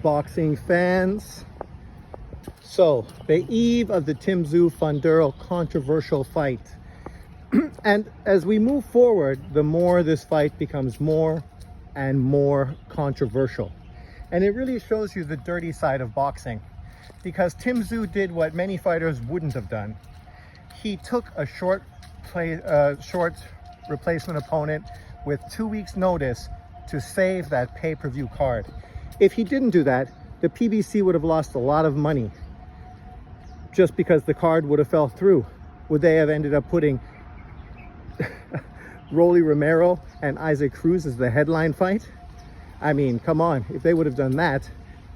boxing fans. So, the eve of the Tim Tszyu Funduro controversial fight. And as we move forward, the more this fight becomes more and more controversial. And it really shows you the dirty side of boxing. Because Tim Tszyu did what many fighters wouldn't have done. He took a short replacement opponent with 2 weeks notice to save that pay-per-view card. If he didn't do that, the PBC would have lost a lot of money just because the card would have fell through. Would they have ended up putting Rolly Romero and Isaac Cruz as the headline fight? I mean, come on, if they would have done that,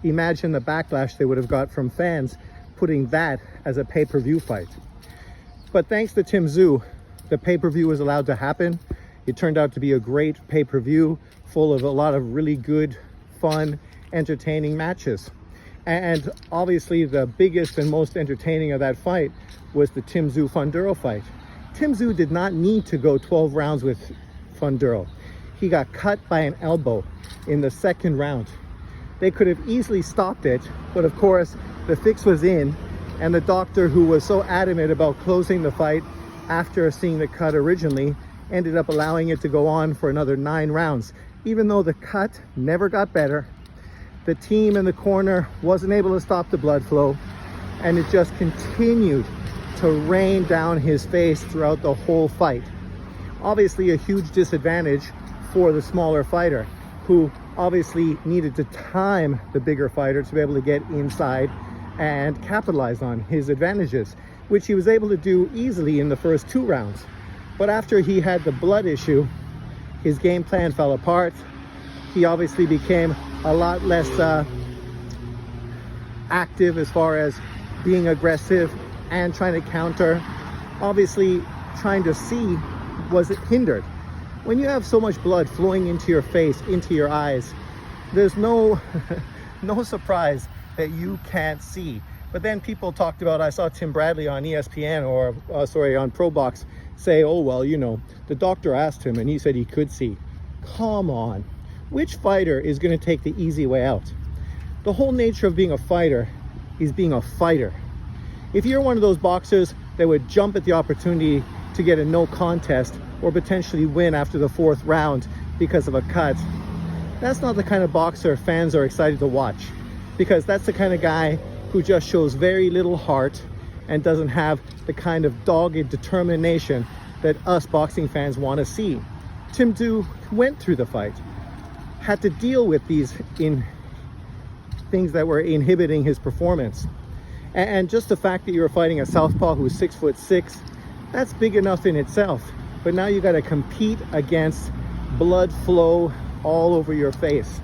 imagine the backlash they would have got from fans putting that as a pay-per-view fight. But thanks to Tim Tszyu, the pay-per-view was allowed to happen. It turned out to be a great pay-per-view full of a lot of really good, fun, entertaining matches. And obviously the biggest and most entertaining of that fight was the Tim Tszyu Funduro fight. Tim Tszyu did not need to go 12 rounds with Funduro. He got cut by an elbow in the second round. They could have easily stopped it, but of course the fix was in, and the doctor, who was so adamant about closing the fight after seeing the cut originally, ended up allowing it to go on for another 9 rounds. Even though the cut never got better, the team in the corner wasn't able to stop the blood flow, and it just continued to rain down his face throughout the whole fight. Obviously a huge disadvantage for the smaller fighter, who obviously needed to time the bigger fighter to be able to get inside and capitalize on his advantages, which he was able to do easily in the first 2 rounds. But after he had the blood issue, his game plan fell apart. He obviously became a lot less active as far as being aggressive and trying to counter. Obviously, trying to see was hindered. When you have so much blood flowing into your face, into your eyes, there's no surprise that you can't see. But then people talked about, I saw Tim Bradley on ESPN, or on ProBox, say, oh, well, you know, the doctor asked him and he said he could see. Come on. Which fighter is going to take the easy way out? The whole nature of being a fighter is being a fighter. If you're one of those boxers that would jump at the opportunity to get a no contest or potentially win after the 4th round because of a cut, that's not the kind of boxer fans are excited to watch, because that's the kind of guy who just shows very little heart and doesn't have the kind of dogged determination that us boxing fans want to see. Tim Tszyu went through the fight, had to deal with these things that were inhibiting his performance. And just the fact that you were fighting a southpaw who's 6'6", that's big enough in itself. But now you got to compete against blood flow all over your face.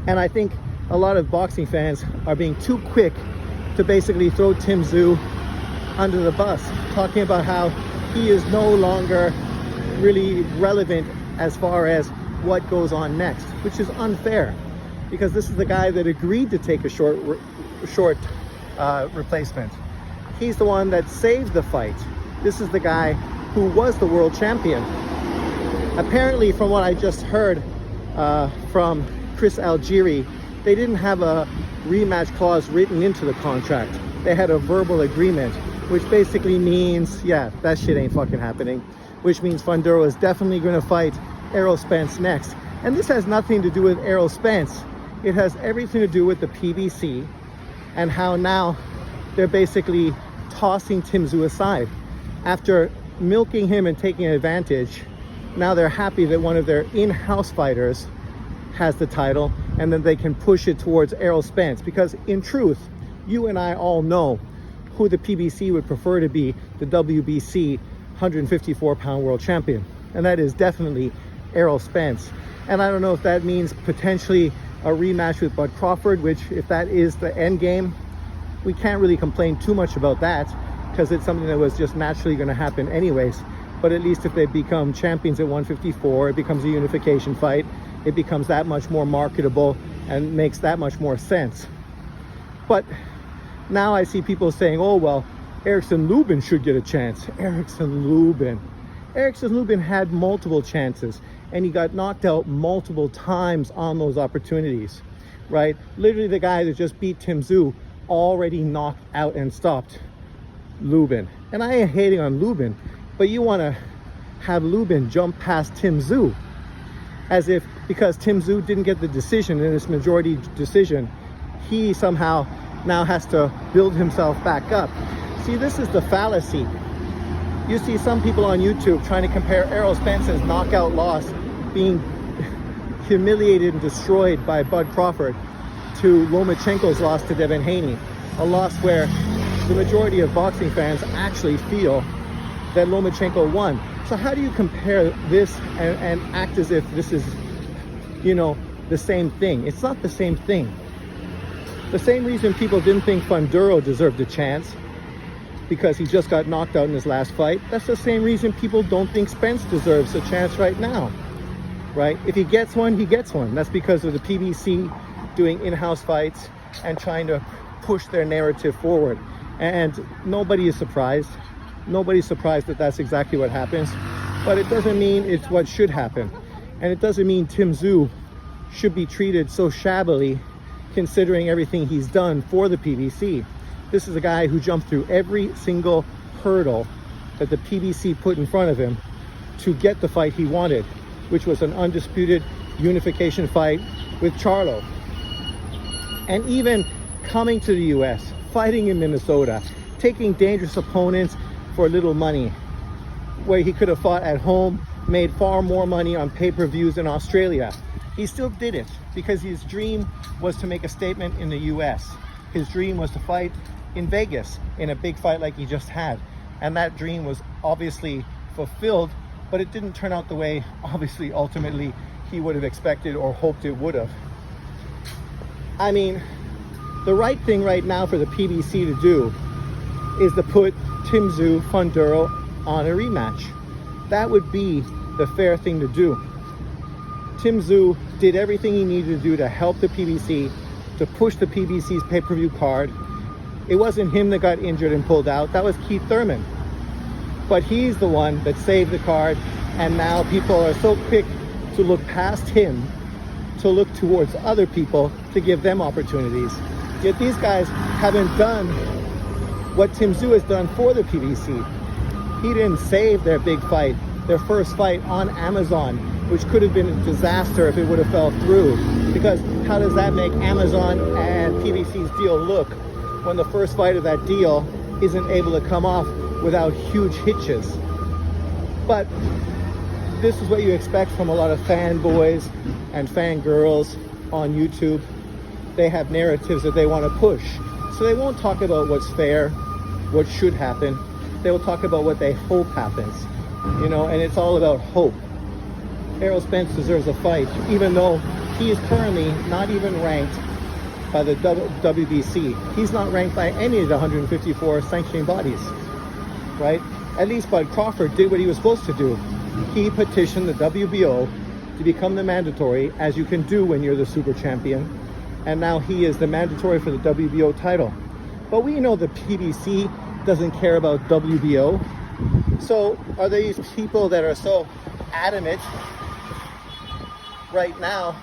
And I think a lot of boxing fans are being too quick to basically throw Tim Tszyu under the bus, talking about how he is no longer really relevant as far as what goes on next, which is unfair, because this is the guy that agreed to take a short replacement. He's the one that saved the fight. This is the guy who was the world champion. Apparently, from what I just heard from Chris Algieri, they didn't have a rematch clause written into the contract. They had a verbal agreement, which basically means, yeah, that shit ain't fucking happening. Which means Funduro is definitely going to fight Errol Spence next. And this has nothing to do with Errol Spence. It has everything to do with the PBC and how now they're basically tossing Tim Tszyu aside. After milking him and taking advantage, now they're happy that one of their in-house fighters has the title, and then they can push it towards Errol Spence, because in truth, you and I all know who the PBC would prefer to be the WBC 154-pound world champion, and that is definitely Errol Spence. And I don't know if that means potentially a rematch with Bud Crawford, which, if that is the end game, we can't really complain too much about that, because it's something that was just naturally going to happen anyways. But at least if they become champions at 154, it becomes a unification fight. It becomes that much more marketable and makes that much more sense. But now I see people saying, oh, well, Erickson Lubin should get a chance. Erickson Lubin had multiple chances, and he got knocked out multiple times on those opportunities. right? Literally the guy that just beat Tim Tszyu already knocked out and stopped Lubin. And I ain't hating on Lubin, but you want to have Lubin jump past Tim Tszyu as if because Tim Tszyu didn't get the decision in this majority decision, he somehow now has to build himself back up. See, this is the fallacy. You see some people on YouTube trying to compare Errol Spence's knockout loss, being humiliated and destroyed by Bud Crawford, to Lomachenko's loss to Devin Haney, a loss where the majority of boxing fans actually feel that Lomachenko won. So how do you compare this and act as if this is, you know, the same thing? It's not the same thing. The same reason people didn't think Funduro deserved a chance because he just got knocked out in his last fight, that's the same reason people don't think Spence deserves a chance right now, right? If he gets one, he gets one. That's because of the PBC doing in-house fights and trying to push their narrative forward. And nobody is surprised. Nobody's surprised that that's exactly what happens. But it doesn't mean it's what should happen. And it doesn't mean Tim Tszyu should be treated so shabbily considering everything he's done for the PBC. This is a guy who jumped through every single hurdle that the PBC put in front of him to get the fight he wanted, which was an undisputed unification fight with Charlo. And even coming to the US, fighting in Minnesota, taking dangerous opponents for little money, where he could have fought at home, made far more money on pay-per-views in Australia. He still did it because his dream was to make a statement in the US. His dream was to fight in Vegas in a big fight like he just had. And that dream was obviously fulfilled, but it didn't turn out the way, obviously, ultimately he would have expected or hoped it would have. I mean, the right thing right now for the PBC to do is to put Tim Tszyu, Funduro on a rematch. That would be the fair thing to do. Tim Tszyu did everything he needed to do to help the PBC, to push the PBC's pay-per-view card. It wasn't him that got injured and pulled out. That was Keith Thurman. But he's the one that saved the card, and now people are so quick to look past him to look towards other people to give them opportunities. Yet these guys haven't done what Tim Tszyu has done for the PBC. He didn't save their big fight, their first fight on Amazon, which could have been a disaster if it would have fell through. Because how does that make Amazon and PBC's deal look when the first fight of that deal isn't able to come off without huge hitches? But this is what you expect from a lot of fanboys and fangirls on YouTube. They have narratives that they want to push. So they won't talk about what's fair, what should happen. They will talk about what they hope happens, you know, and it's all about hope. Errol Spence deserves a fight, even though he is currently not even ranked by the WBC. He's not ranked by any of the 154 sanctioning bodies, right? At least Bud Crawford did what he was supposed to do. He petitioned the WBO to become the mandatory, as you can do when you're the super champion. And now he is the mandatory for the WBO title. But we know the PBC doesn't care about WBO. So are these people that are so adamant right now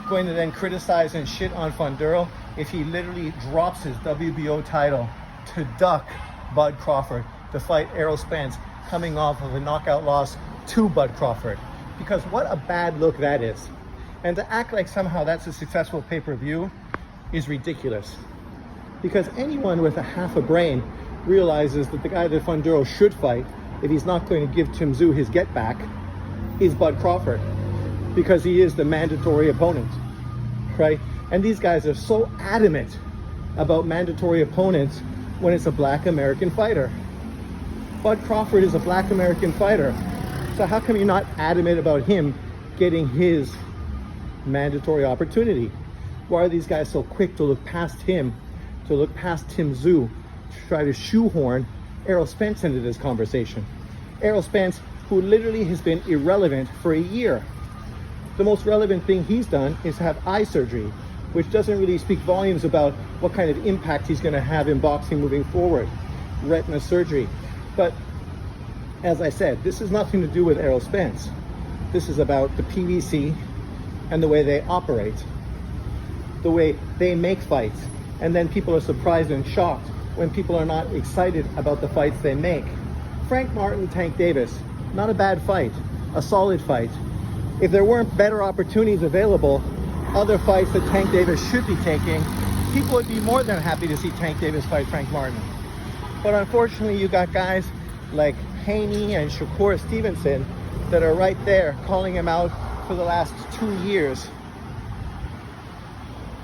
going to then criticize and shit on Funduro if he literally drops his WBO title to duck Bud Crawford to fight Errol Spence, coming off of a knockout loss to Bud Crawford? Because what a bad look that is. And to act like somehow that's a successful pay-per-view is ridiculous. Because anyone with a half a brain realizes that the guy that Funduro should fight, if he's not going to give Tim Tszyu his get back, is Bud Crawford. Because he is the mandatory opponent, right? And these guys are so adamant about mandatory opponents when it's a black American fighter. Bud Crawford is a black American fighter. So how come you're not adamant about him getting his mandatory opportunity? Why are these guys so quick to look past him, to look past Tim Tszyu, to try to shoehorn Errol Spence into this conversation? Errol Spence, who literally has been irrelevant for a year. The most relevant thing he's done is have eye surgery, which doesn't really speak volumes about what kind of impact he's going to have in boxing moving forward. Retina surgery. But as I said, this has nothing to do with Errol Spence. This is about the PBC and the way they operate. the way they make fights. And then people are surprised and shocked when people are not excited about the fights they make. Frank Martin, Tank Davis, not a bad fight, a solid fight. If there weren't better opportunities available, other fights that Tank Davis should be taking, people would be more than happy to see Tank Davis fight Frank Martin. But unfortunately, you got guys like Haney and Shakur Stevenson that are right there calling him out for the last 2 years,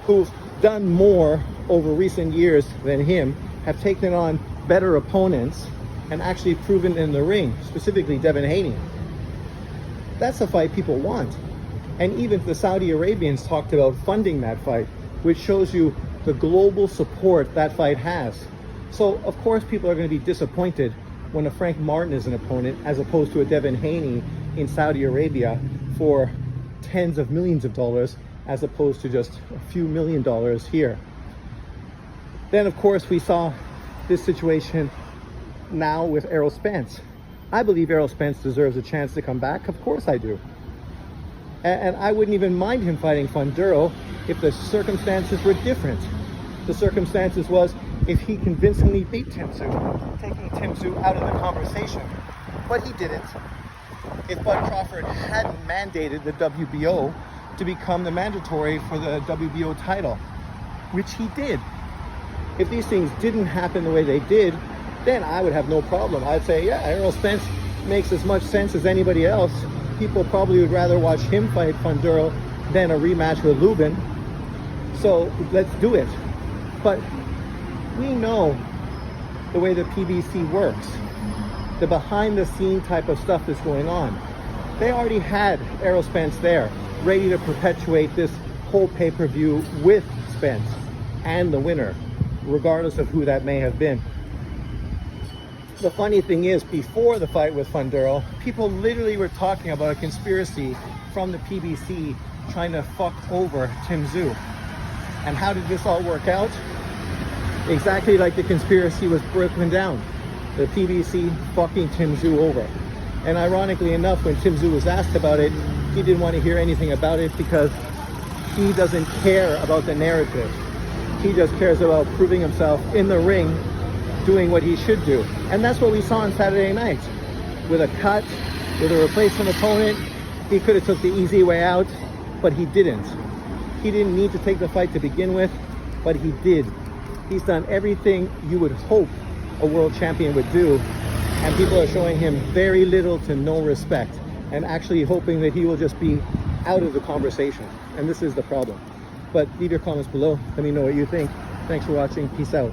who've done more over recent years than him, have taken on better opponents, and actually proven in the ring, specifically Devin Haney. That's a fight people want. And even the Saudi Arabians talked about funding that fight, which shows you the global support that fight has. So of course people are going to be disappointed when a Frank Martin is an opponent as opposed to a Devin Haney in Saudi Arabia for tens of millions of dollars as opposed to just a few $1 million here. Then of course we saw this situation now with Errol Spence. I believe Errol Spence deserves a chance to come back. Of course I do. And I wouldn't even mind him fighting Funduro if the circumstances were different. The circumstances was if he convincingly beat Tim Tszyu, taking Tim Tszyu out of the conversation. But he didn't. If Bud Crawford hadn't mandated the WBO to become the mandatory for the WBO title, which he did. If these things didn't happen the way they did, then I would have no problem. I'd say, yeah, Errol Spence makes as much sense as anybody else. People probably would rather watch him fight Funduro than a rematch with Lubin. So let's do it. But we know the way the PBC works, the behind the scene type of stuff that's going on. They already had Errol Spence there, ready to perpetuate this whole pay-per-view with Spence and the winner, regardless of who that may have been. The funny thing is, before the fight with Funduro, people literally were talking about a conspiracy from the PBC trying to fuck over Tim Tszyu. And how did this all work out? Exactly like the conspiracy was broken down. The PBC fucking Tim Tszyu over. And ironically enough, when Tim Tszyu was asked about it, he didn't want to hear anything about it because he doesn't care about the narrative. He just cares about proving himself in the ring, doing what he should do. And that's what we saw on Saturday night. With a cut, with a replacement opponent, he could have took the easy way out, but he didn't. He didn't need to take the fight to begin with, but he did. He's done everything you would hope a world champion would do, and people are showing him very little to no respect, and actually hoping that he will just be out of the conversation. And this is the problem. But leave your comments below. Let me know what you think. Thanks for watching. Peace out.